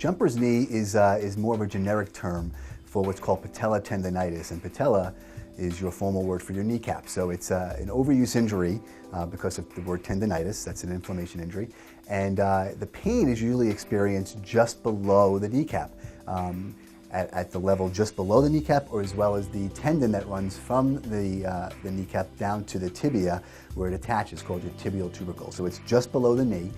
Jumper's knee is more of a generic term for what's called patella tendonitis, and patella is your formal word for your kneecap. So it's an overuse injury because of the word tendonitis. That's an inflammation injury, and the pain is usually experienced just below the kneecap, at the level just below the kneecap, or as well as the tendon that runs from the kneecap down to the tibia, where it attaches, called your tibial tubercle. So it's just below the knee.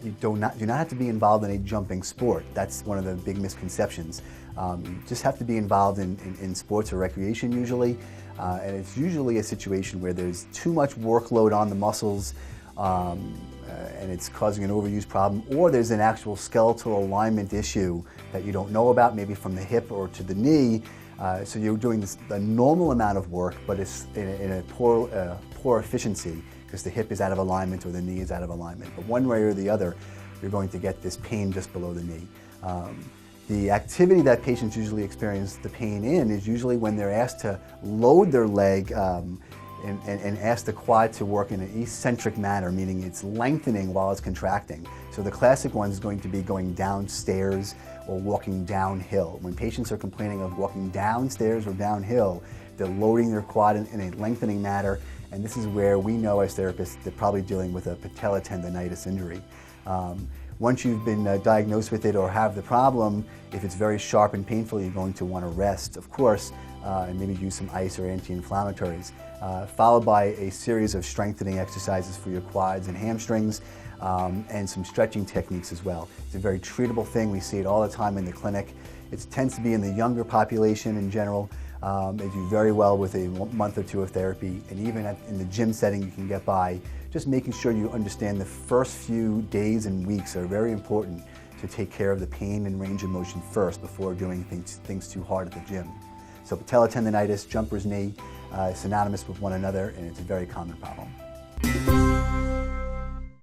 You do not have to be involved in a jumping sport. That's one of the big misconceptions. You just have to be involved in sports or recreation usually, and it's usually a situation where there's too much workload on the muscles, and it's causing an overuse problem, or there's an actual skeletal alignment issue that you don't know about, maybe from the hip or to the knee. So you're doing a normal amount of work, but it's in a poor efficiency, because the hip is out of alignment or the knee is out of alignment. But one way or the other, you're going to get this pain just below the knee. The activity that patients usually experience the pain in is usually when they're asked to load their leg and ask the quad to work in an eccentric manner, meaning it's lengthening while it's contracting. So the classic one is going to be going downstairs or walking downhill. When patients are complaining of walking downstairs or downhill, they're loading their quad in a lengthening manner, and this is where we know as therapists they're probably dealing with a patella tendonitis injury. Once you've been diagnosed with it or have the problem, if it's very sharp and painful, you're going to want to rest, of course, and maybe use some ice or anti-inflammatories, followed by a series of strengthening exercises for your quads and hamstrings, and some stretching techniques as well. It's a very treatable thing. We see it all the time in the clinic. It tends to be in the younger population in general. They do very well with a month or two of therapy, and even in the gym setting you can get by. Just making sure you understand the first few days and weeks are very important to take care of the pain and range of motion first before doing things too hard at the gym. So patella tendonitis, jumper's knee, synonymous with one another, and it's a very common problem.